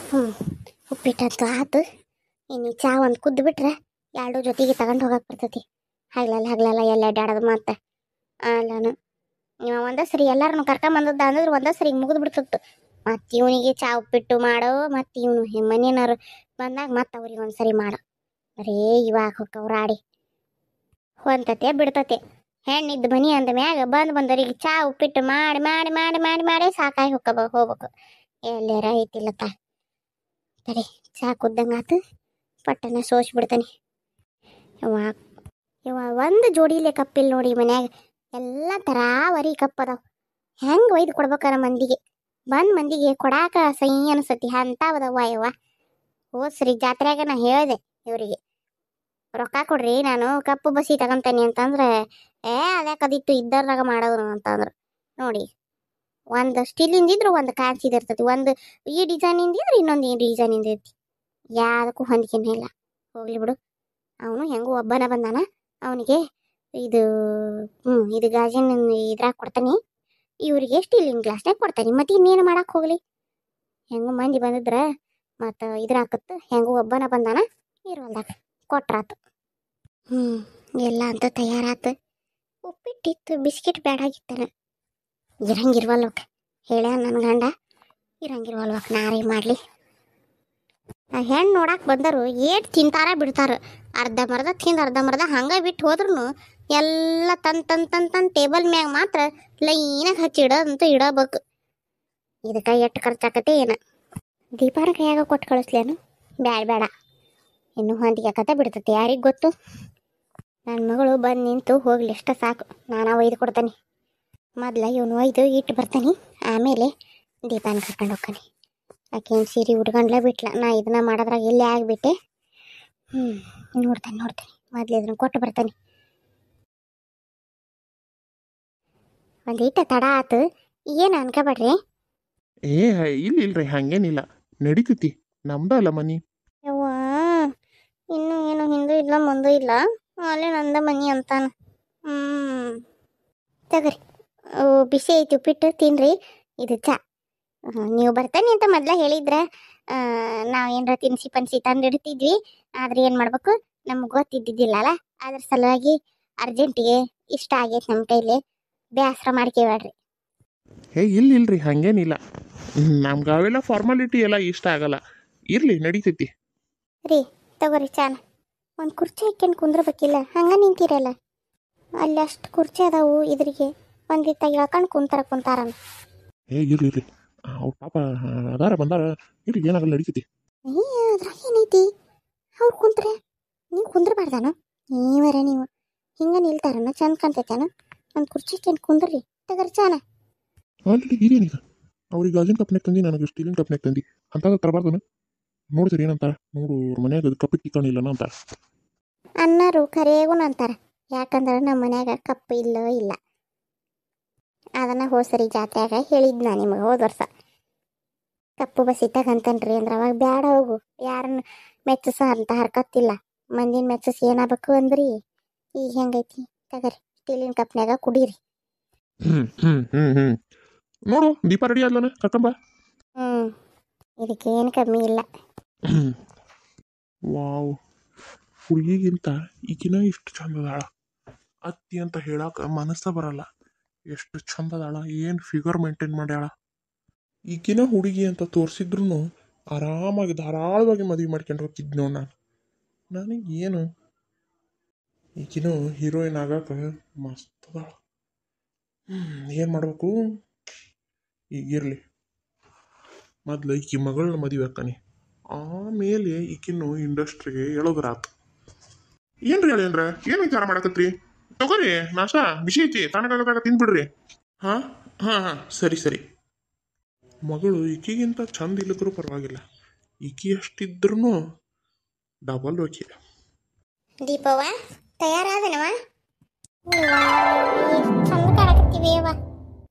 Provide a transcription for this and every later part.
ಹ್ಞೂ ಉಪ್ಪಿಟ್ಟಂತೂ ಆತು. ಇನ್ನು ಚಾ ಒಂದು ಕುದ್ದು ಬಿಟ್ರೆ ಎರಡು ಜೊತೆಗೆ ತಗೊಂಡು ಹೋಗಕ್ಕೆ ಬರ್ತೈತಿ. ಹಗ್ಲಲ್ಲ ಎಲ್ಲ ಅಡ್ಡಾಡೋದು ಮತ್ತೆ ಅಲ್ಲಾನು ನೀವು ಒಂದೇ ಸರಿ ಎಲ್ಲಾರನ್ನು ಕರ್ಕೊಂಬಂದದ್ದ ಅಂದ್ರೆ ಒಂದೇ ಸರಿ ಮುಗಿದು ಬಿಡ್ತಿತ್ತು. ಮತ್ತು ಇವನಿಗೆ ಚಾ ಉಪ್ಪಿಟ್ಟು ಮಾಡೋ ಮತ್ತು ಇವನು ಮನೇನಾರು ಬಂದಾಗ ಮತ್ತೆ ಅವ್ರಿಗೆ ಒಂದು ಸರಿ ಮಾಡೋ ಬರೀ ಇವಾಗ ಹೋಗವ್ರು ಆಡಿ ಹೊಂತತೆ ಬಿಡ್ತತೆ. ಹೆಣ್ಣಿದ್ದು ಮನಿ ಅಂದ ಮ್ಯಾಗ ಬಂದವರಿಗೆ ಚಾ ಉಪ್ಪಿಟ್ಟು ಮಾಡಿ ಮಾಡಿ ಮಾಡಿ ಮಾಡಿ ಮಾಡಿ ಸಾಕಾಗಿ ಹೋಗ್ಬೇಕು. ಎಲ್ಲಾರ ಐತಿಲ್ಲತ್ತ ಬರೀ ಚಾ ಕುದ್ದಂಗಾತು ಪಟ್ಟನ ಸೋಸ್ಬಿಡ್ತಾನೆ. ಇವ ಒಂದು ಜೋಡಿಲೆ ಕಪ್ಪಿಲ್ಲ ನೋಡಿ ಮನ್ಯಾಗ. ಎಲ್ಲ ತರಾವರಿ ಕಪ್ ಅದಾವ. ಹೆಂಗೆ ಒಯ್ದು ಕೊಡ್ಬೇಕಾರ ಮಂದಿಗೆ ಮಂದಿಗೆ ಕೊಡಾಕ ಸೈ ಅನಿಸತಿ ಅಂತಾವದವ್ವ ಯವ್ವ. ಹೋದ್ಸರಿ ಜಾತ್ರೆಯಾಗ ನಾ ಹೇಳಿದೆ ಇವರಿಗೆ ರೊಕ್ಕ ಕೊಡ್ರಿ ನಾನು ಕಪ್ಪು ಬಸಿ ತಗೊಂತಾನೆ ಅಂತಂದ್ರೆ ಅದ್ಯಾಕದಿತ್ತು ಇದ್ದರ್ದಾಗ ಮಾಡೋದು ಅಂತಂದ್ರು. ನೋಡಿ ಒಂದು ಸ್ಟೀಲಿಂದಿದ್ರು ಒಂದು ಕಾಂಚಿದಿರ್ತೈತಿ, ಒಂದು ಈ ಡಿಸೈನ್ ಇಂದಿದ್ರೆ ಇನ್ನೊಂದು ಈ ಡಿಸೈನ್ ಇಂದೈತಿ. ಯಾವುದಕ್ಕೂ ಹೊಂದಿಕೆನೇ ಇಲ್ಲ. ಹೋಗ್ಲಿ ಬಿಡು, ಅವನು ಹೆಂಗೂ ಒಬ್ಬನ ಬಂದಾನ. ಅವನಿಗೆ ಇದು ಇದು ಗಾಜಿನ ಇದ್ರಾಗ ಕೊಡ್ತಾನೆ, ಇವರಿಗೆ ಸ್ಟೀಲಿನ ಗ್ಲಾಸ್ನಾಗ ಕೊಡ್ತಾನೆ. ಮತ್ತು ಇನ್ನೇನು ಮಾಡಕ್ಕೆ ಹೋಗ್ಲಿ, ಹೆಂಗೂ ಮಂದಿ ಬಂದಿದ್ರೆ ಮತ್ತು ಇದ್ರಾಕತ್ತು. ಹೆಂಗೂ ಒಬ್ಬನ ಬಂದಾನ ಇರೋಲ್ದಾಗ ಕೊಟ್ರಾತು. ಎಲ್ಲ ಅಂತ ತಯಾರಾತು. ಉಪ್ಪಿಟ್ಟಿತ್ತು, ಬಿಸ್ಕಿಟ್ ಬೇಡಾಗಿತ್ತಾನ. ಇರಂಗಿರ್ವಲ್ವಕ್ಕೆ ಹೇಳ್ಯ ನನ್ನ ಗಂಡ, ಇರಂಗಿರ್ವಲ್ವಕ್ಕೆ ನಾರೇ ಮಾಡಲಿ. ಆ ಹೆಣ್ಣು ನೋಡಕ್ಕೆ ಬಂದರು ಏಟ್ ತಿಂತಾರ ಬಿಡ್ತಾರೆ. ಅರ್ಧಂಬರ್ಧ ತಿಂದು ಅರ್ಧಂಬರ್ಧ ಹಂಗೆ ಬಿಟ್ಟು ಹೋದ್ರೂ ಎಲ್ಲ ತನ್ ಟೇಬಲ್ ಮ್ಯಾಗ ಮಾತ್ರ ಲೈನಾಗ ಹಚ್ಚಿ ಇಡೋದಂತೂ ಇಡಬೇಕು. ಇದಕ್ಕೆ ಎಷ್ಟು ಖರ್ಚಾಕತ್ತೆ ಏನು. ದೀಪಾನ ಕೈಯಾಗ ಕೊಟ್ಟು ಕಳಿಸ್ಲೇನು? ಬೇಡ ಇನ್ನೂ ಹೊಂದಿಗೆ ಆಕತ್ತೆ ಬಿಡ್ತೈತೆ, ಯಾರಿಗೆ ಗೊತ್ತು. ನನ್ನ ಮಗಳು ಬಂದು ನಿಂತು ಹೋಗ್ಲಿ ಅಷ್ಟ ಸಾಕು, ನಾನು ಒಯ್ದು ಕೊಡ್ತಾನೆ. ಮೊದ್ಲು ಇವನು ಒಯ್ದು ಇಟ್ಟು ಬರ್ತಾನೆ, ಆಮೇಲೆ ದೀಪಾನ ಕರ್ಕೊಂಡು ಹೋಗ್ತಾನೆ. ಆಕೇನು ಸೀರೆ ಉಟ್ಕೊಂಡ್ಲೇ ಬಿಟ್ಲ. ನಾ ಇದನ್ನ ಮಾಡೋದ್ರಾಗ ಎಲ್ಲೇ ಆಗಿಬಿಟ್ಟೆ. ನೋಡ್ತಾನೆ ಮೊದ್ಲು ಇದನ್ನ ಕೊಟ್ಟು ಬರ್ತಾನೆ. ಒಂದೀಟ ತಡ ಆತು, ಏನು ಅನ್ಕೋಬೇಡ್ರಿ. ಇಲ್ರಿ ಹಂಗೇನಿಲ್ಲ, ನಡೀತೈತಿ, ನಮ್ದ ಅಲ್ಲ ಮನಿ. ಯವ್ವ ಇನ್ನೂ ಏನು ಹಿಂದೂ ಇಲ್ಲ ಮುಂದೂ ಇಲ್ಲ, ಅಲ್ಲೇ ನಂದ ಮನಿ ಅಂತಾನ. ತಗರಿ ಬಿಸಿ ಐತಿ ಉಪ್ಪಿಟ್ಟು ತಿನ್ರಿ. ಇದು ಚಾ ನೀವು ಬರ್ತಾನೆ ಅಂತ ಮೊದ್ಲ ಹೇಳಿದ್ರೆ ನಾವು ಏನರ ತಿನ್ಸಿ ಪನ್ಸಿ ತಂದಿಡ್ತಿದ್ವಿ. ಆದ್ರೆ ಏನು ಮಾಡ್ಬೇಕು, ನಮ್ಗೆ ಗೊತ್ತಿದ್ದಿದ್ದಿಲ್ಲ ಅಲ್ಲ. ಅದ್ರ ಸಲುವಾಗಿ ಅರ್ಜೆಂಟಿಗೆ ಇಷ್ಟ ಆಗೈತೆ ನಮ್ಮ ಕೈಲಿ, ಬೇಸರ ಮಾಡ್ಕೋಬೇಡ್ರಿ. ಇಲ್ರಿ ಹಂಗೇನಿಲ್ಲ, ನಮ್ಗೆ ಅವೆಲ್ಲ ಫಾರ್ಮಾಲಿಟಿ ಎಲ್ಲ ಇಷ್ಟ ಆಗಲ್ಲ. ಇರ್ಲಿ ನಡೀತೈತಿ ರೀ. ತಗೋರಿ ಚಾನ. ಒಂದು ಕುರ್ಚಿ ಹಾಕ್ಯಂಡು ಕುಂದ್ರಬೇಕಿಲ್ಲ, ಹಂಗೆ ನಿಂತಿರಲ್ಲ. ಅಲ್ಲಿ ಅಷ್ಟು ಕುರ್ಚಿ ಅದಾವು, ಇದ್ರಿಗೆ ಒಂದಿತ್ತ ಇಳ್ಕೊಂಡು ಕುಂತಾರ. ಇರ್ಲಿ ಅವ್ರು ಪಾಪ ಅದಾರ ಬಂದಾರ, ಇರ್ಲಿ ಏನಾಗಲ್ಲ ನಡೀತೈತಿ. ಅದ್ರಾಗ ಏನೈತಿ, ಅವ್ರು ಕುಂತ್ರೆ ನೀವು ಕುಂದ್ರಬಾರ್ದಾನ? ನೀವು ಹಿಂಗೆ ನಿಲ್ತಾರನ ಚಂದ ಕಾಣ್ತೈತೇನ? ಒಂದು ಕುರ್ಚಿ ಹಾಕ್ಯಂಡು ಕುಂದ್ರಿ. ತಗೋರಿ ಚಾನ. ಆಲ್ರೆಡಿ ಹಿರಿಯನೀಗ ಅವ್ರಿಗೆ ಗಾಜಿನ ಕಪ್ನಾಗ ತಂದು ನನಗೆ ಸ್ಟೀಲಿನ ಕಪ್ನಾಗ ತಂದು ಅಂತಾಗ ತರಬಾರ್ದನ? ನೋಡ್ತೀರಿ ಏನಂತಾರ, ನೋಡು ಮನ್ಯಾಗ ಕಪ್ಪಿಟ್ಟು ಕಾಣಿಲ್ಲನ ಅಂತಾರ. ಅನ್ನರು ಕರೆಯಗುನ ಅಂತಾರ. ಯಾಕಂದ್ರೆ ನಮ್ಮ ಮನ್ಯಾಗ ಕಪ್ಪು ಇಲ್ಲ. ಅದನ್ನು ಹೋಸರಿ ಜಾತ್ರೆಯಾಗ ಹೇಳಿದ್ ನಾ ನಿಮಗೆ ಹೋದ ವರ್ಷ. ಕಪ್ಪು ಬಸಿ ತಗಂತನ್ರಿ ಅಂದ್ರೆ ಅವಾಗ ಬ್ಯಾಡ ಹೋಗು, ಯಾರನ್ನ ಮೆಚ್ಚಿಸ ಅಂತ ಹರ್ಕತ್ತಿಲ್ಲ. ಮಂದಿನ ಮೆಚ್ಚಿಸಿ ಏನಾಗಬೇಕು ಅಂದ್ರಿ. ಈಗ ಹೆಂಗೈತಿ ತಗರಿ, ಸ್ಟೀಲಿನ ಕಪ್ನ್ಯಾಗ ಕುಡೀರಿ. ನೋಡು ದೀಪ ರೆಡಿ ಆದ್ಲನ, ಕರ್ಕೊಂಬ. ಇದಕ್ಕೇನು ಕಮ್ಮಿ ಇಲ್ಲ. ವಾವ್, ಹುಡುಗಿಗಿಂತ ಈಗಿನ ಇಷ್ಟು ಚಂದದಾಳ. ಅತ್ತಿ ಅಂತ ಹೇಳಕ್ಕೆ ಮನಸ್ಸ ಬರಲ್ಲ. ಎಷ್ಟು ಚಂದದಾಳ, ಏನು ಫಿಗರ್ ಮೇಂಟೈನ್ ಮಾಡ್ಯಾಳ. ಈಗಿನ ಹುಡುಗಿ ಅಂತ ತೋರಿಸಿದ್ರು ಆರಾಮಾಗಿ ಧಾರಾಳವಾಗಿ ಮದುವೆ ಮಾಡ್ಕೊಂಡು ಹೋಗಿದ್ ನೋಡು. ನನಗೇನು ಈಗಿನ ಹೀರೋಯಿನ್ ಆಗಕ್ಕೆ ಮಸ್ತ್ ಅದಾಳ. ಏನು ಮಾಡ್ಬೇಕು ಈಗಿರಲಿ, ಮೊದ್ಲು ಈಕಿ ಮಗಳನ್ನ ಮದುವೆ ಹಾಕಾನಿ, ಆಮೇಲೆ ಈಕಿನ್ನು ಇಂಡಸ್ಟ್ರಿಗೆ ಎಳೋದ್ರಾತು. ಏನ್ರಿ ಅದೇನ್ರ ಏನು ವಿಚಾರ ಮಾಡಕತ್ರಿ? ತಗೋರಿ ನಾಷ್ಟ ಬಿಸಿ ಐತಿ, ತಣ್ಣಗಾಗದಾಗ ತಿಂದ್ಬಿಡ್ರಿ. ಹಾಂ ಸರಿ. ಮಗಳು ಈಕಿಗಿಂತ ಚಂದ ಇಲ್ಲದ್ರೂ ಪರವಾಗಿಲ್ಲ, ಈಕಿ ಅಷ್ಟಿದ್ರೂ ಡಬಲ್ ಓಕೆ. ದೀಪವ್ವ ತಯಾರಾದನವ? ಚಂದ ಕಾಣಕತ್ತೀವಿ ಅವ್ವ.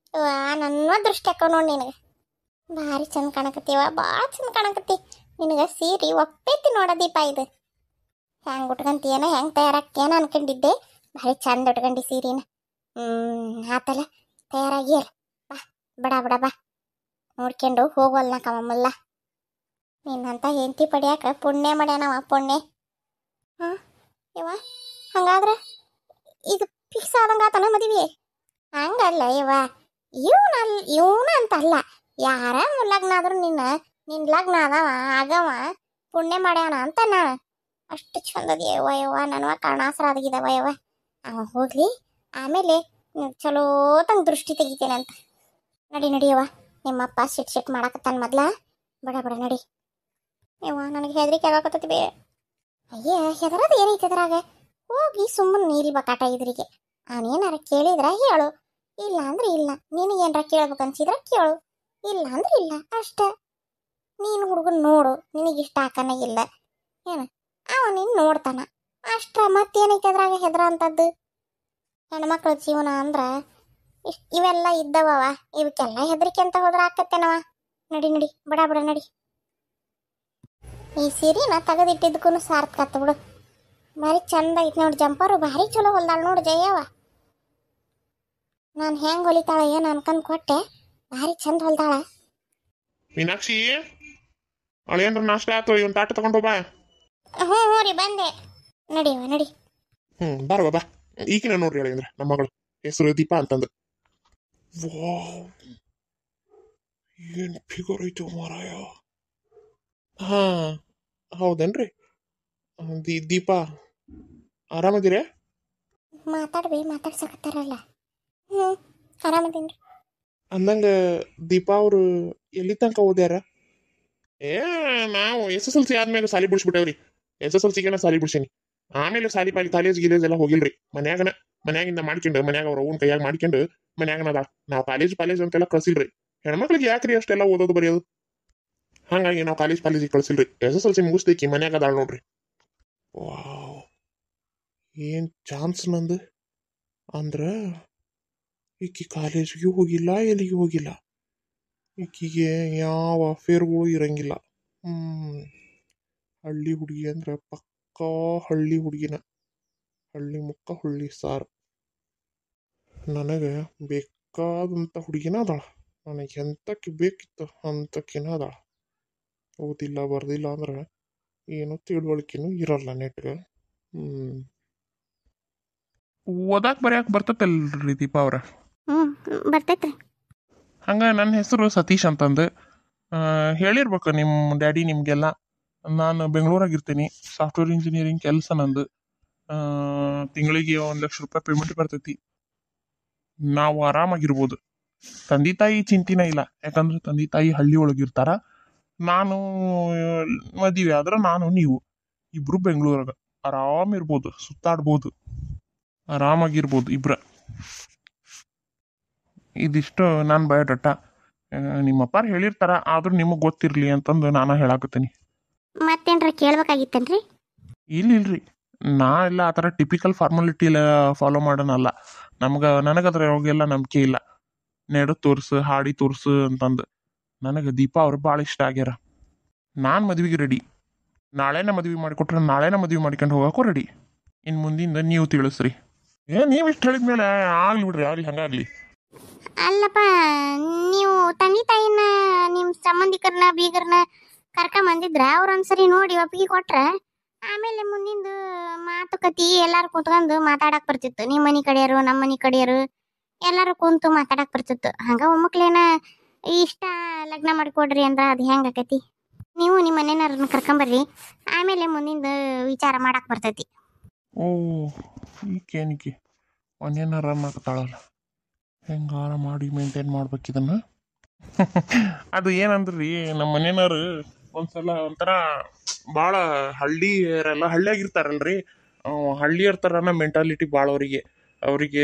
ನನ್ನ ದೃಷ್ಟಿ ಹಾಕೋ ನೋಡಿ ನಿನಗೆ ಭಾರಿ ಚಂದ ಕಾಣಕತ್ತೀವ, ಭಾಳ ಚಂದ ಕಾಣಕತ್ತಿ. ನಿನಗೆ ಸೀರೆ ಒಪ್ಪೈತಿ ನೋಡ ದೀಪ. ಇದು ಹೆಂಗೆ ಉಟ್ಕೊಂತೀಯನ, ಹೆಂಗೆ ತಯಾರಾಗ್ತೀಯನ ಅನ್ಕೊಂಡಿದ್ದೆ. ಭಾರಿ ಚಂದ ಉಟ್ಕೊಂಡಿ ಸೀರೆನ. ಆತಲ್ಲ ತಯಾರಾಗಿಯಲ್ಲ, ಬಡ ಬಡ ಬಾ ನೋಡ್ಕೊಂಡು ಹೋಗೋಲ್ಲ ಕಮ್ಮಲ್ಲ. ನಿನ್ನಂತ ಹೆಂಡತಿ ಪಡಿಯಾಕ ಪುಣ್ಯ ಮಾಡ್ಯಾನವ ಪುಣ್ಯ. ಹಾಂ ಇವ ಹಂಗಾದ್ರೆ ಇದು ಫಿಕ್ಸ್ ಆದಂಗೆ ಆತನ ಮದುವೆ? ಹಂಗಲ್ಲ ಇವ, ಇವನ ಅಂತ ಅಲ್ಲ, ಯಾರ ಲಗ್ನ ಆದ್ರೂ ನಿನ್ನ ಲಗ್ನ ಅದವ ಆಗವ ಪುಣ್ಯ ಮಾಡ್ಯಾನ ಅಂತ ನಾನು. ಅಷ್ಟು ಚಂದದಿಯವ ಯವ್ವ, ನನವ ಕರ್ಣಾಸರ ಆದಗಿದವ ಯವ್ವ. ಅವ ಹೋಗ್ಲಿ, ಆಮೇಲೆ ಚಲೋ ತಂಗ ದೃಷ್ಟಿ ತೆಗಿತೇನಂತ. ನಡಿ ನಡಿಯವ್ವ, ನಿಮ್ಮಪ್ಪ ಸಿಟ್ ಮಾಡಾಕತ್ತಾನ ಮೊದ್ಲ. ಬಡ ಬಡ ನಡಿ ಯವ್ವ, ನನಗೆ ಹೆದರಿಕೆ ಆಗಾಕತ್ತೈತಿ ಬೇ. ಅಯ್ಯ ಹೆದರದ ಏನೈತೆ ಅದ್ರಾಗ? ಹೋಗಿ ಸುಮ್ಮನೆ ನೀರಿ ಬಕಾಟ ಇದ್ರಿಗೆ. ಅವನೇನಾರ ಕೇಳಿದ್ರ ಹೇಳು, ಇಲ್ಲ ಅಂದ್ರೆ ಇಲ್ಲ. ನಿನಗೇನಾರ ಕೇಳ್ಬೇಕನ್ಸಿದ್ರ ಕೇಳು, ಇಲ್ಲ ಅಂದ್ರೆ ಇಲ್ಲ ಅಷ್ಟೇ. ನೀನು ಹುಡುಗನ್ ನೋಡು, ನಿನಗಿಷ್ಟ ಆಕನ ಇಲ್ಲ ಏನು, ಅವ ನೀನು ನೋಡ್ತಾನ ಅಷ್ಟ. ಮತ್ತೇನೈತೆ ಅದ್ರಾಗ ಹೆದ್ರ ಅಂತದ್ದು? ಹೆಣ್ಮಕ್ಳ ಜೀವನ ಅಂದ್ರ ಇವೆಲ್ಲ ಇದ್ದವ, ಇವಕ್ಕೆಲ್ಲ ಹೆದರಿಕೆ ಅಂತ ಹೋದ್ರ ಆಕತ್ತೇನವ. ನಡಿ ನಡಿ ಬಡ ಬಡ ನಡಿ. ಈ ಸೀರೆನ ತೆಗೆದಿಟ್ಟಿದ್ದಕ್ಕೂ ಸಾರ್ಥಕತ್ತ ಬಿಡು. ಭಾರಿ ಚಂದ ಐತಿ ನೋಡಿ, ಜಂಪರು ಭಾರಿ ಚಲೋ ಹೊಲ್ದಾಳ ನೋಡು ಜಯವ. ನಾನು ಹೆಂಗೆ ಹೊಲಿತಾಳ ಏನು ಅನ್ಕೊಂಡ್ ಕೊಟ್ಟೆ, ಭಾರಿ ಚಂದ ಹೊಲ್ದಾಳ. ಮೀನಾಕ್ಷಿ, ಅಳೇನ್ರ ನಾಷ್ಟ ಆಯ್ತು, ಇವನ್ ತಾಟ ತಗೊಂಡು ಬಾ. ಹ್ಞೂ ಹ್ಞೂ ರೀ ಬಂದೆ. ನಡಿಯವ ನಡಿ. ಬಾರ ಬಾ. ಈಗಿನ ನೋಡ್ರಿ ಅಳೇಂದ್ರ, ನಮ್ಮ ಮಗಳು ಹೆಸರು ದೀಪಾ ಅಂತಂದು. ವಾವ್, ಏನ್ ಫಿಗರ್ ಐತು ಮಾರಾಯ. ಹಾ ಹೌದೇನ್ರಿ? ದೀಪಾ ಆರಾಮದಿರೇ? ಮಾತಾಡ್ಸಕತ್ತಾರಲ್ಲ. ಹ್ಞೂ ಆರಾಮದೀನ್ರಿ. ಅಂದಂಗ ದೀಪಾ ಅವರು ಎಲ್ಲಿ ತನಕ ಓದ್ಯಾರ? ನಾವು SSLC ಆದ್ಮೇಲೆ ಸಾಲಿ ಬಿಡಿಸ್ಬಿಟ್ಟೇವ್ರಿ. SSLCಗೆ ಸಾಲಿ ಬಿಡ್ಸೇನಿ. ಆಮೇಲೆ ಸಾಲಿ ಪಾಲಿ ಕಾಲೇಜ್ ಗಿಲೇಜ್ ಎಲ್ಲ ಹೋಗಿಲ್ರಿ. ಮನ್ಯಾಗಿಂದ ಮಾಡ್ಕೊಂಡು, ಮನ್ಯಾಗ ಅವ್ರ ಅವ್ನ ಕೈಯಾಗ ಮಾಡ್ಕೊಂಡು ಮನ್ಯಾಗನದ. ನಾವು ಕಾಲೇಜ್ ಅಂತೆಲ್ಲ ಕಳ್ಸಿಲ್ರಿ. ಹೆಣ್ಮಕ್ಳಿಗೆ ಯಾಕ್ರಿ ಅಷ್ಟೆಲ್ಲ ಓದೋದು ಬರೆಯೋದು? ಹಂಗಾಗಿ ನಾವು ಕಾಲೇಜಿಗೆ ಕಳ್ಸಿಲ್ರಿ. SSLC ಮುಗಿಸ್ದೇಕಿ ಮನ್ಯಾಗ ಅದಾಳ ನೋಡ್ರಿ. ವಾವ್, ಏನ್ ಚಾನ್ಸ್ ನಂದು. ಅಂದ್ರ ಈಕಿ ಕಾಲೇಜ್ಗೆ ಹೋಗಿಲ್ಲ, ಎಲ್ಲಿಗೆ ಹೋಗಿಲ್ಲ. ಈಕಿಗೆ ಯಾವ ಅಫೇರ್ಗಳು ಇರಂಗಿಲ್ಲ. ಹಳ್ಳಿ ಹುಡುಗಿ ಅಂದ್ರೆ ಪಕ್ಕಾ ಹಳ್ಳಿ ಹುಡುಗಿನ. ಹಳ್ಳಿ ಮುಕ್ಕ ಹುಳ್ಳಿ ಸಾರು. ನನಗೆ ಬೇಕಾದಂಥ ಹುಡುಗಿನ ಅದಾಳ. ನನಗೆ ಎಂತಕ್ಕೆ ಬೇಕಿತ್ತು ಅಂತಕ್ಕಿನ ಅದಾಳ. ಓದಿಲ್ಲ ಬರ್ದಿಲ್ಲ ಅಂದ್ರೆ ಏನೋ ತಿಳುವಳಿಕೆನೂ ಇರಲ್ಲ ನೆಟ್ಗೆ. ಓದಾಕ್ ಬರ್ಯಾಕ ಬರ್ತೈತಲ್ರಿ ದೀಪಾ ಅವ್ರ? ಬರ್ತೈತ್ರಿ. ಹಂಗ ನನ್ನ ಹೆಸರು ಸತೀಶ್ ಅಂತಂದು ಹೇಳಿರ್ಬೇಕು ನಿಮ್ಮ ಡ್ಯಾಡಿ ನಿಮಗೆಲ್ಲ. ನಾನು ಬೆಂಗಳೂರಾಗಿರ್ತೀನಿ. ಸಾಫ್ಟ್ವೇರ್ ಇಂಜಿನಿಯರಿಂಗ್ ಕೆಲಸ ನಂದು. ತಿಂಗಳಿಗೆ 1,00,000 ರೂಪಾಯಿ ಪೇಮೆಂಟ್ ಬರ್ತೈತಿ. ನಾವು ಆರಾಮಾಗಿರ್ಬೋದು. ತಂದೆ ತಾಯಿ ಚಿಂತಿನ ಇಲ್ಲ, ಯಾಕಂದ್ರೆ ತಂದೆ ತಾಯಿ ಹಳ್ಳಿ ಒಳಗಿರ್ತಾರ. ನಾನು ಮದುವೆ ಆದ್ರೆ ನೀವು ಇಬ್ರು ಬೆಂಗಳೂರಾಗ ಆರಾಮಿರ್ಬೋದು, ಸುತ್ತಾಡ್ಬೋದು, ಆರಾಮಾಗಿರ್ಬೋದು ಇಬ್ರ. ಇದಿಷ್ಟು ನಾನು ಬಯೋಡಾಟಾ. ನಿಮ್ಮಪ್ಪಾರು ಹೇಳಿರ್ತಾರ, ಆದ್ರೂ ನಿಮಗೆ ಗೊತ್ತಿರಲಿ ಅಂತಂದು ನಾನು ಹೇಳಾಕತ್ತೀನಿ. ಮತ್ತೇನ್ರ ಕೇಳ್ಬೇಕಾಗಿತ್ತೇನ್ರಿ? ಇಲ್ರಿ, ನಾ ಎಲ್ಲ ಆ ಥರ ಟಿಪಿಕಲ್ ಫಾರ್ಮಾಲಿಟಿ ಎಲ್ಲ ಫಾಲೋ ಮಾಡೋಣಲ್ಲ. ನನಗದ್ರ ಯಾವಾಗೆಲ್ಲ ನಂಬಿಕೆ ಇಲ್ಲ. ನೆಡು ತೋರ್ಸು, ಹಾಡಿ ತೋರ್ಸು ಅಂತಂದು. ನನಗೆ ದೀಪಾ ಅವ್ರು ಭಾಳ ಇಷ್ಟ ಆಗ್ಯಾರ. ನಾನು ಮದ್ವೆಗೆ ರೆಡಿ. ನಾಳೆನ ಮದ್ವೆ ಮಾಡಿಕೊಟ್ರೆ ನಾಳೆನ ಮದ್ವೆ ಮಾಡ್ಕೊಂಡು ಹೋಗೋಕ್ಕೂ ರೆಡಿ. ಇನ್ನು ಮುಂದಿಂದ ನೀವು ತಿಳಿಸ್ರಿ. ನೀವು ಇಷ್ಟು ಹೇಳಿದ್ಮೇಲೆ ಆಗ್ಲಿ ಬಿಡ್ರಿ, ಆಗ್ಲಿ ಹಂಗಾಗ್ಲಿ. ಅಲ್ಲಪ್ಪ, ನೀವು ತಂದೆ ತಾಯಿನ ನಿಮ್ಮ ಸಂಬಂಧಿಕರನ್ನ ಬೀಗರನ್ನ ಕರ್ಕೊಂಬಂದಿದ್ರ, ಅವ್ರೊಂದ್ಸರಿ ನೋಡಿ ಒಪ್ಪಿಗೆ ಕೊಟ್ರೆ ಆಮೇಲೆ ಮುಂದಿಂದು ಮಾತುಕತೆ ಎಲ್ಲಾರು ಕುತ್ಕೊಂಡು ಮಾತಾಡಕ್ ಬರ್ತಿತ್ತು. ನಿಮ್ಮ ಮನೆ ಕಡೆಯರು, ನಮ್ಮ ಮನೆ ಕಡೆಯರು ಎಲ್ಲಾರು ಕುಂತು ಮಾತಾಡಕ್ ಬರ್ತಿತ್ತು. ಹಂಗ ಒಮ್ಮಕ್ಲೇನ ಇಷ್ಟ ಲಗ್ನ ಮಾಡಿಕೊಡ್ರಿ ಅಂದ್ರೆ ಅದು ಹೆಂಗ್ ಆಕತಿ? ನೀವು ನಿಮ್ಮ ಮನೆಯವ್ರನ್ನ ಕರ್ಕೊಂಬರ್ರಿ, ಆಮೇಲೆ ಮುಂದಿಂದ ವಿಚಾರ ಮಾಡಕ್ ಬರ್ತೈತಿ. ಓ, ಈಕೇನಿಕೆ ಮನೇನಾರ ಅನ್ನಕತ್ತಾಳಲ್ಲ, ಹೆಂಗಾರ ಮಾಡಿ ಮೇಂಟೈನ್ ಮಾಡ್ಬೇಕಿದನ್ನ. ಅದು ಏನಂದ್ರಿ, ನಮ್ಮ ಮನೆಯವ್ರು ಒಂದ್ಸಲ ಒಂಥರ ಭಾಳ ಹಳ್ಳಿಯಾಗಿರ್ತಾರಲ್ರಿ. ಹಳ್ಳಿಯರ್ ಥರನ ಮೆಂಟಾಲಿಟಿ ಭಾಳ ಅವರಿಗೆ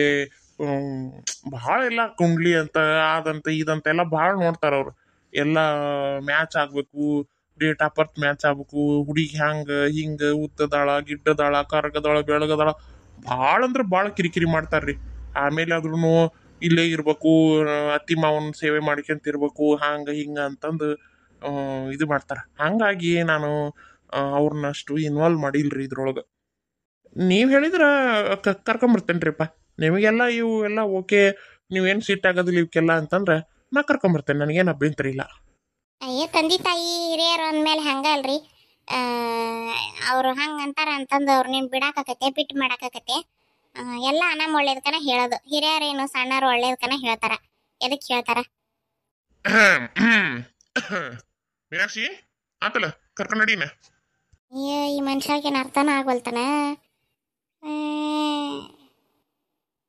ಭಾಳ ಎಲ್ಲ ಕುಂಡ್ಲಿ ಅಂತ ಅದಂತ ಇದಂತ ಎಲ್ಲ ಭಾಳ ನೋಡ್ತಾರ ಅವ್ರು. ಎಲ್ಲ ಮ್ಯಾಚ್ ಆಗಬೇಕು, ಡೇಟ್ ಆಫ್ ಬರ್ತ್ ಮ್ಯಾಚ್ ಆಗ್ಬೇಕು, ಹುಡುಗಿ ಹ್ಯಾಂಗೆ ಹಿಂಗೆ ಉದ್ದದಾಳ ಗಿಡ್ಡದಾಳ ಕರ್ಗದಾಳ ಬೆಳಗದಾಳ ಭಾಳ ಅಂದ್ರೆ ಭಾಳ ಕಿರಿಕಿರಿ ಮಾಡ್ತಾರ್ರಿ. ಆಮೇಲೆ ಆದ್ರೂ ಇಲ್ಲೇ ಇರ್ಬೇಕು, ಅತ್ತಿ ಮಾವನ ಸೇವೆ ಮಾಡ್ಕೊಂತಿರ್ಬೇಕು, ಹಂಗೆ ಹಿಂಗೆ ಅಂತಂದು ಇದು ಮಾಡ್ತಾರೆ. ಹಾಗಾಗಿ ನಾನು ಅವ್ರನ್ನಷ್ಟು ಇನ್ವಾಲ್ವ್ ಮಾಡಿಲ್ರಿ ಇದ್ರೊಳಗೆ. ನೀವು ಹೇಳಿದ್ರೆ ಕರ್ಕೊಂಬರ್ತೇನೆ ರೀಪ್ಪ. ನಿಮಗೆಲ್ಲ ಇವು ಎಲ್ಲ ಓಕೆ, ನೀವೇನು ಸಿಟ್ಟಾಗೋದಿಲ್ಲ ಇವಕ್ಕೆಲ್ಲ ಅಂತಂದ್ರೆ ನಾ ಕರ್ಕೊಂಬರ್ತೇನೆ, ನನಗೇನು ಅಭ್ಯಂತರ ಇಲ್ಲ. ಅಯ್ಯ ತಂದೆ ತಾಯಿ ಹಿರಿಯರು ಅಂದಮೇಲೆ ಹಂಗೆ ಅಲ್ರಿ. ಅವರು ಹಂಗೆ ಅಂತಾರ ಅಂತಂದು ಅವ್ರು ನೀನು ಬಿಡಾಕತ್ತೆ, ಬಿಟ್ಟು ಮಾಡಾಕತ್ತೆ. ಎಲ್ಲ ನಮ್ಮ ಒಳ್ಳೇದಕ್ಕನ ಹೇಳೋದು. ಹಿರಿಯರೇನು ಸಣ್ಣರು ಒಳ್ಳೇದಕ್ಕನ ಹೇಳ್ತಾರ, ಎದಕ್ಕೆ ಹೇಳ್ತಾರ? ಮೀನಾಕ್ಷಿ ಆತಲ್ಲ ಕರ್ಕೊಂಡು ನಡೀನ. ಅಯ್ಯೋ ಈ ಮನುಷ್ಯಗೇನು ಅರ್ಥನ ಆಗವಲ್ತಾನ.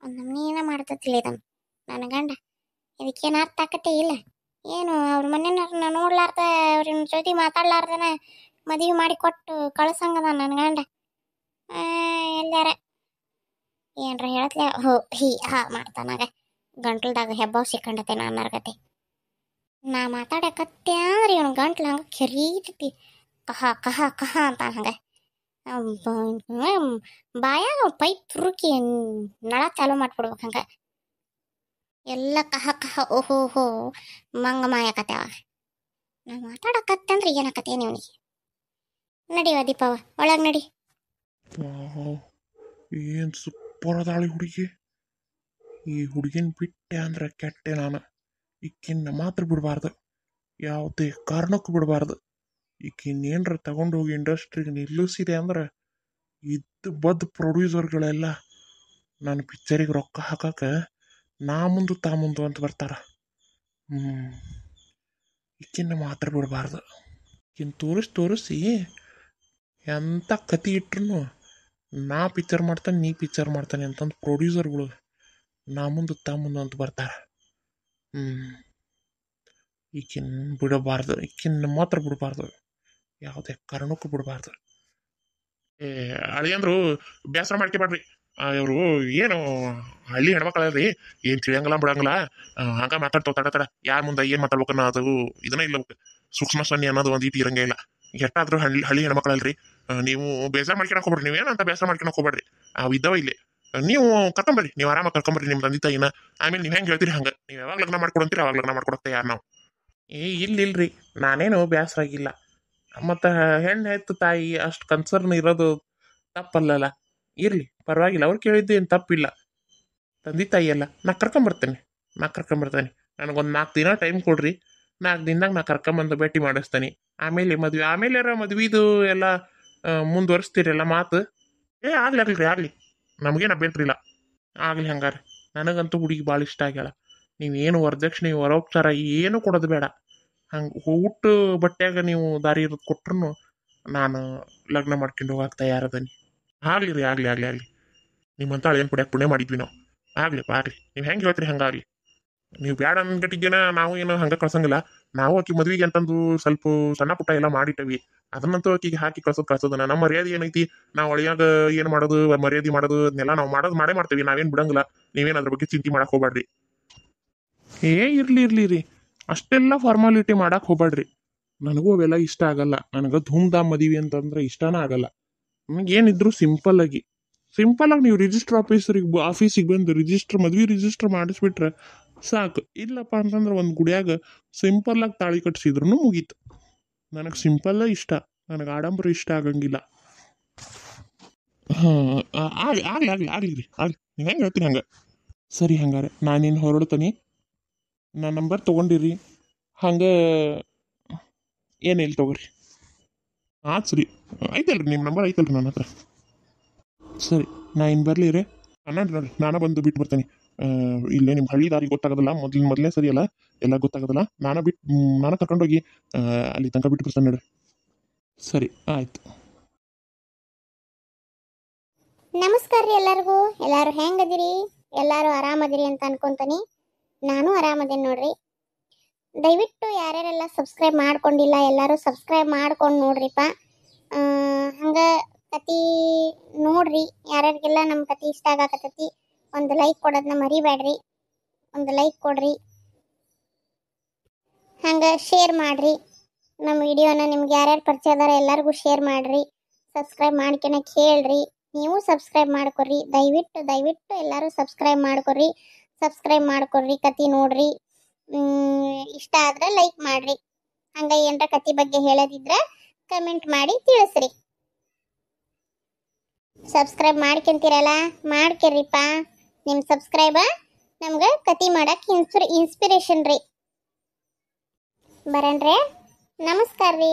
ಒಂದು ನಮ್ನೇನ ಮಾಡ್ತತಿಲ್ಲ ಇದನ್ನು ನನ್ನ ಗಂಡ. ಇದಕ್ಕೇನು ಅರ್ಥ ಆಕತ್ತೆ ಇಲ್ಲ. ಏನು ಅವ್ರ ಮನೆಯವ್ರನ್ನ ನೋಡ್ಲಾರ್ದ ಅವ್ರನ್ನ ಜೊತೆ ಮಾತಾಡ್ಲಾರ್ದನ ಮದುವೆ ಮಾಡಿ ಕೊಟ್ಟು ಕಳ್ಸಂಗದ ನನ್ನ ಗಂಡ. ಎಲ್ಲಾರ ಏನ್ರ ಹೇಳತ್ಲೆ ಹೋ ಹಿ ಹಾ ಮಾಡ್ತಾನಾಗ ಗಂಟ್ಲದಾಗ ಹೆಬ್ಬಾವ್ ಸಿಕ್ಕಂಡತೆ ನನ್ನರ್ಗತೆ. ನಾ ಮಾತಾಡಕತ್ತೆ ಅಂದ್ರೆ ಇವನು ಗಂಟ್ಲು ಹಂಗೆ ಕೆರೀತೈತಿ, ಕಹ ಕಹ ಕಹ ಅಂತ ಹಂಗೆ ಬಾಯಾಗ ಪೈಪ್ ತುರುಕಿ ನಳ ಚಾಲು ಮಾಡ್ಬಿಡ್ಬೇಕು ಹಂಗೆ. ಎಲ್ಲ ಕಹ ಕಹ ಓಹೋ ಹೋ ಮಂಗ ಮಾಯಕತೆ ಅವಾಗ. ನಾ ಮಾತಾಡಕತ್ತೆ ಅಂದ್ರೆ ಏನಕತ್ತೆ ನೀವನಿಗೆ? ನಡಿವ ದೀಪವ ಒಳಗೆ ನಡಿ. ಏನು ಸೂಪರ್ ಅದಾಳಿ ಹುಡುಗಿ. ಈ ಹುಡುಗಿನ ಬಿಟ್ಟೆ ಅಂದ್ರೆ ಕೆಟ್ಟೆ ನಾನು. ಈಕಿನ್ನ ಮಾತ್ರ ಬಿಡಬಾರ್ದು, ಯಾವುದೇ ಕಾರಣಕ್ಕೂ ಬಿಡಬಾರ್ದು. ಈಕಿನ್ನೇನ್ರ ತಗೊಂಡೋಗಿ ಇಂಡಸ್ಟ್ರಿಗೆ ನಿಲ್ಲಿಸಿದೆ ಅಂದ್ರೆ ಇದ್ದು ಬದ್ದು ಪ್ರೊಡ್ಯೂಸರ್ಗಳೆಲ್ಲ ನನ್ನ ಪಿಕ್ಚರಿಗೆ ರೊಕ್ಕ ಹಾಕಕ್ಕೆ ನಾ ಮುಂದು ತಾ ಮುಂದು ಅಂತ ಬರ್ತಾರ. ಈಕಿನ್ನ ಮಾತ್ರ ಬಿಡಬಾರ್ದು. ಈಕಿನ ತೋರಿಸಿ ಎಂಥ ಕತೆ ಇಟ್ರು ನಾ ಪಿಕ್ಚರ್ ಮಾಡ್ತಾನೆ ನೀ ಪಿಕ್ಚರ್ ಮಾಡ್ತಾನೆ ಅಂತಂದು ಪ್ರೊಡ್ಯೂಸರ್ಗಳು ನಾ ಮುಂದೆ ತಾ ಮುಂದೆ ಅಂತ ಬರ್ತಾರೆ. ಈಕಿನ ಬಿಡಬಾರ್ದು, ಈಕಿನ ಮಾತ್ರ ಬಿಡಬಾರ್ದು, ಯಾವುದೇ ಕಾರಣಕ್ಕೂ ಬಿಡಬಾರ್ದು. ಅಳಿಯಂದ್ರು ಬೇಸರ ಮಾಡ್ಕೊಬೇಡ್ರಿ. ಇವರು ಏನು ಹಳ್ಳಿ ಹೆಣ್ಮಕ್ಳಲ್ರಿ, ಏನು ತಿಳಿಯಂಗಿಲ್ಲ ಬಿಡಂಗಿಲ್ಲ, ಹಂಗ ಮಾತಾಡ್ತಾವ ತಡ ಯಾರ ಮುಂದೆ ಏನು ಮಾತಾಡ್ಬೇಕು ಅನ್ನೋದು ಇದನ್ನ ಇಲ್ಲ. ಸೂಕ್ಷ್ಮ ಸನ್ನಿ ಅನ್ನೋದು ಒಂದು ಇಟ್ಟು ಇರಂಗೇ ಇಲ್ಲ. ಎಷ್ಟಾದ್ರೂ ಹಳ್ಳಿ ಹೆಣ್ಮಕ್ಳಲ್ರಿ. ನೀವು ಬೇಸರ ಮಾಡ್ಕೊಳಕ್ ಹೋಗ್ಬೇಡ್ರಿ, ನೀವೇನಂತ ಬೇಸರ ಮಾಡ್ಕೊಳಕ್ ಹೋಗ್ಬೇಡ್ರಿ. ಅವು ಇದ್ದವ ಇಲ್ಲಿ, ನೀವು ಕರ್ಕೊಂಬರ್ರಿ, ನೀವು ಆರಾಮಾಗಿ ಕರ್ಕೊಂಬರ್ರಿ ನಿಮ್ಮ ತಂದೆ ತಾಯಿನ. ಆಮೇಲೆ ನೀವು ಹೆಂಗೆ ಹೇಳ್ತೀರಿ ಹಂಗೆ, ನೀವು ಯಾವಾಗ ಲಗ್ನ ಮಾಡ್ಕೊಡಂತೀರಿ ಅವಾಗ ಲಗ್ನ ಮಾಡ್ಕೊಡತ್ತೆ ಯಾರು ನಾವು. ಇಲ್ಲಿಲ್ರಿ, ನಾನೇನು ಬೇಸರ ಆಗಿಲ್ಲ. ಮತ್ತು ಹೆಣ್ಣು ಹೆತ್ತು ತಾಯಿ ಅಷ್ಟು ಕನ್ಸರ್ನ್ ಇರೋದು ತಪ್ಪಲ್ಲಲ್ಲ. ಇರಲಿ ಪರವಾಗಿಲ್ಲ, ಅವ್ರು ಕೇಳಿದ್ದು ಏನು ತಪ್ಪಿಲ್ಲ. ತಂದೆ ತಾಯಿ ಎಲ್ಲ ನಾ ಕರ್ಕೊಂಬರ್ತೇನೆ. ನನಗೊಂದು 4 ದಿನ ಟೈಮ್ ಕೊಡ್ರಿ. 4 ದಿನದಾಗ ನಾ ಕರ್ಕೊಂಬಂದು ಭೇಟಿ ಮಾಡಿಸ್ತೇನೆ. ಆಮೇಲೆ ಮದ್ವಿದು ಎಲ್ಲ ಮುಂದುವರಿಸ್ತೀರಲ್ಲ ಮಾತು. ಆಗ್ಲಿ ನಮಗೇನು ಅಭ್ಯಂತರ ಇಲ್ಲ. ಆಗಲಿ ಹಂಗಾರೆ. ನನಗಂತೂ ಹುಡುಗಿ ಭಾಳ ಇಷ್ಟ ಆಗ್ಯಾಳ. ನೀವೇನು ವರದಕ್ಷಿಣೆ ವರೋಪಚಾರ ಏನು ಕೊಡೋದು ಬೇಡ. ಹಂಗೆ ಹುಟ್ಟು ಬಟ್ಟೆಯಾಗ ನೀವು ದಾರಿ ಇರೋದು ಕೊಟ್ರು ನಾನು ಲಗ್ನ ಮಾಡ್ಕೊಂಡು ಹೋಗಕ್ಕೆ ತಯಾರದನಿ. ಆಗ್ಲಿ ನಿಮ್ಮಂತ ಏನು ಪುಣ್ಯಕ್ಕೆ ಪುಣ್ಯ ಮಾಡಿದ್ವಿ ನಾವು. ಆಗ್ಲಿ ನೀವು ಹೆಂಗೆ ಹೇಳ್ತೀರಿ ಹಂಗಾಗಲಿ. ನೀವು ಬ್ಯಾಡ ಅಂದ್ಗಟ್ಟಿಗೆನ ನಾವು ಏನು ಹಂಗೆ ಕಳ್ಸಂಗಿಲ್ಲ. ನಾವು ಆಕಿ ಮದ್ವಿಗೆ ಅಂತಂದು ಸ್ವಲ್ಪ ಸಣ್ಣ ಪುಟ್ಟ ಎಲ್ಲ ಮಾಡಿಟ್ಟವಿ. ಅದನ್ನಂತೂ ಆಕಿಗೆ ಹಾಕಿ ಕಳ್ಸೋದನ ನಮ್ಮ ಮರ್ಯಾದೆ ಏನೈತಿ. ನಾವು ಒಳಿಯಾಗ ಏನು ಮಾಡೋದು ಮರ್ಯಾದೆ ಮಾಡೋದು ಅದನ್ನೆಲ್ಲ ನಾವು ಮಾಡೇ ಮಾಡ್ತೀವಿ. ನಾವೇನು ಬಿಡಂಗಿಲ್ಲ. ನೀವೇನು ಅದ್ರ ಬಗ್ಗೆ ಚಿಂತೆ ಮಾಡಕ್ಕೆ ಹೋಗ್ಬೇಡ್ರಿ. ಇರ್ಲಿ ರೀ, ಅಷ್ಟೆಲ್ಲ ಫಾರ್ಮಾಲಿಟಿ ಮಾಡಕ್ಕೆ ಹೋಗ್ಬೇಡ್ರಿ. ನನಗೂ ಅವೆಲ್ಲ ಇಷ್ಟ ಆಗಲ್ಲ. ನನಗೆ ಧೂಮ್ ಧಾಮ್ ಮದುವೆ ಅಂತಂದ್ರೆ ಇಷ್ಟನೇ ಆಗಲ್ಲ. ಏನಿದ್ರು ಸಿಂಪಲ್ ಆಗಿ ನೀವು ರಿಜಿಸ್ಟರ್ ಆಫೀಸಿಗೆ ಬಂದು ಮದ್ವೆ ರಿಜಿಸ್ಟರ್ ಮಾಡಿಸ್ಬಿಟ್ರೆ ಸಾಕು. ಇಲ್ಲಪ್ಪ ಅಂತಂದ್ರೆ ಒಂದು ಗುಡಿಯಾಗ ಸಿಂಪಲ್ ಆಗಿ ತಾಳಿ ಕಟ್ಸಿದ್ರು ಮುಗೀತು. ನನಗೆ ಸಿಂಪಲ್ಲ ಇಷ್ಟ, ನನಗೆ ಆಡಂಬರ ಇಷ್ಟ ಆಗಂಗಿಲ್ಲ. ಆಗ್ಲಿ ರೀ, ನೀವು ಹೆಂಗೆ ಹೇಳ್ತೀನಿ ಹಂಗೆ. ಸರಿ ಹಂಗಾರೆ ನಾನೇನು ಹೊರಡ್ತೀನಿ. ನನ್ನ ನಂಬರ್ ತೊಗೊಂಡಿರಿ, ಹಂಗೆ ಏನಿಲ್ಲ ತೊಗೊರಿ. ಸರಿ ಐತಲ್ರಿ, ನಿಮ್ಮ ನಂಬರ್ ಐತಲ್ರಿ ನನ್ನ ಹತ್ರ. ಸರಿ ನಾ ಇನ್ನು ಬರಲಿ ರೀ. ನೋಡ್ರಿ ನಾನು ಬಂದು ಬಿಟ್ಟು ಬರ್ತೇನೆ. ಇಲ್ಲೇ ನಿಮ್ಮ ಹಳ್ಳಿ ದಾರಿ ಗೊತ್ತಾಗೋದಿಲ್ಲ, ಮೊದಲೇ ಸರಿ ಅಲ್ಲ, ಎಲ್ಲ ಗೊತ್ತಾಗೋದಿಲ್ಲ. ನಾನು ಕರ್ಕೊಂಡೋಗಿ ಅಲ್ಲಿ ತನಕ ಬಿಟ್ಟು ಬರ್ತೇನೆ ನೋಡ್ರಿ. ಸರಿ ಆಯ್ತು. ನಮಸ್ಕಾರ ರೀ ಎಲ್ಲರಿಗೂ. ಎಲ್ಲರೂ ಹೆಂಗದಿರಿ? ಎಲ್ಲರೂ ಆರಾಮದಿರಿ ಅಂತ ಅನ್ಕೊಂತೀನಿ. ನಾನು ಆರಾಮದೇನಿ ನೋಡ್ರಿ. ದಯವಿಟ್ಟು ಯಾರ್ಯಾರೆಲ್ಲ ಸಬ್ಸ್ಕ್ರೈಬ್ ಮಾಡ್ಕೊಂಡಿಲ್ಲ ಎಲ್ಲರೂ ಸಬ್ಸ್ಕ್ರೈಬ್ ಮಾಡ್ಕೊಂಡು ನೋಡ್ರಿಪ್ಪ. ಹಂಗೆ ಕತಿ ನೋಡ್ರಿ. ಯಾರ್ಯಾರಿಗೆಲ್ಲ ನಮ್ಮ ಕತಿ ಇಷ್ಟ ಆಗಕತ್ತೈತಿ ಒಂದು ಲೈಕ್ ಕೊಡೋದನ್ನ ಮರಿಬೇಡ್ರಿ. ಒಂದು ಲೈಕ್ ಕೊಡ್ರಿ, ಹಂಗೆ ಶೇರ್ ಮಾಡಿರಿ. ನಮ್ಮ ವಿಡಿಯೋನ ನಿಮ್ಗೆ ಯಾರ್ಯಾರು ಪರಿಚಯ ಅದಾರ ಎಲ್ಲರಿಗೂ ಶೇರ್ ಮಾಡಿರಿ. ಸಬ್ಸ್ಕ್ರೈಬ್ ಮಾಡ್ಕೊನ ಕೇಳ್ರಿ. ನೀವು ಸಬ್ಸ್ಕ್ರೈಬ್ ಮಾಡ್ಕೊರಿ. ದಯವಿಟ್ಟು ಎಲ್ಲರೂ ಸಬ್ಸ್ಕ್ರೈಬ್ ಮಾಡ್ಕೊರಿ. ಕತಿ ನೋಡ್ರಿ. ಇಷ್ಟ ಆದ್ರೆ ಲೈಕ್ ಮಾಡ್ರಿ. ಹಂಗ ಏನರ ಕತಿ ಬಗ್ಗೆ ಹೇಳೋದಿದ್ರೆ ಕಮೆಂಟ್ ಮಾಡಿ ತಿಳಿಸ್ರಿ. ಸಬ್ಸ್ಕ್ರೈಬ್ ಮಾಡ್ಕೊಂತೀರಲ್ಲ, ಮಾಡ್ಕೊರಿಪ್ಪ. ನಿಮ್ಮ ಸಬ್ಸ್ಕ್ರೈಬ ನಮ್ಗೆ ಕತಿ ಮಾಡಕ್ಕೆ ಇನ್ಸ್ಪಿರೇಷನ್ ರೀ. ಬರಣ್ರೆ ನಮಸ್ಕಾರ ರೀ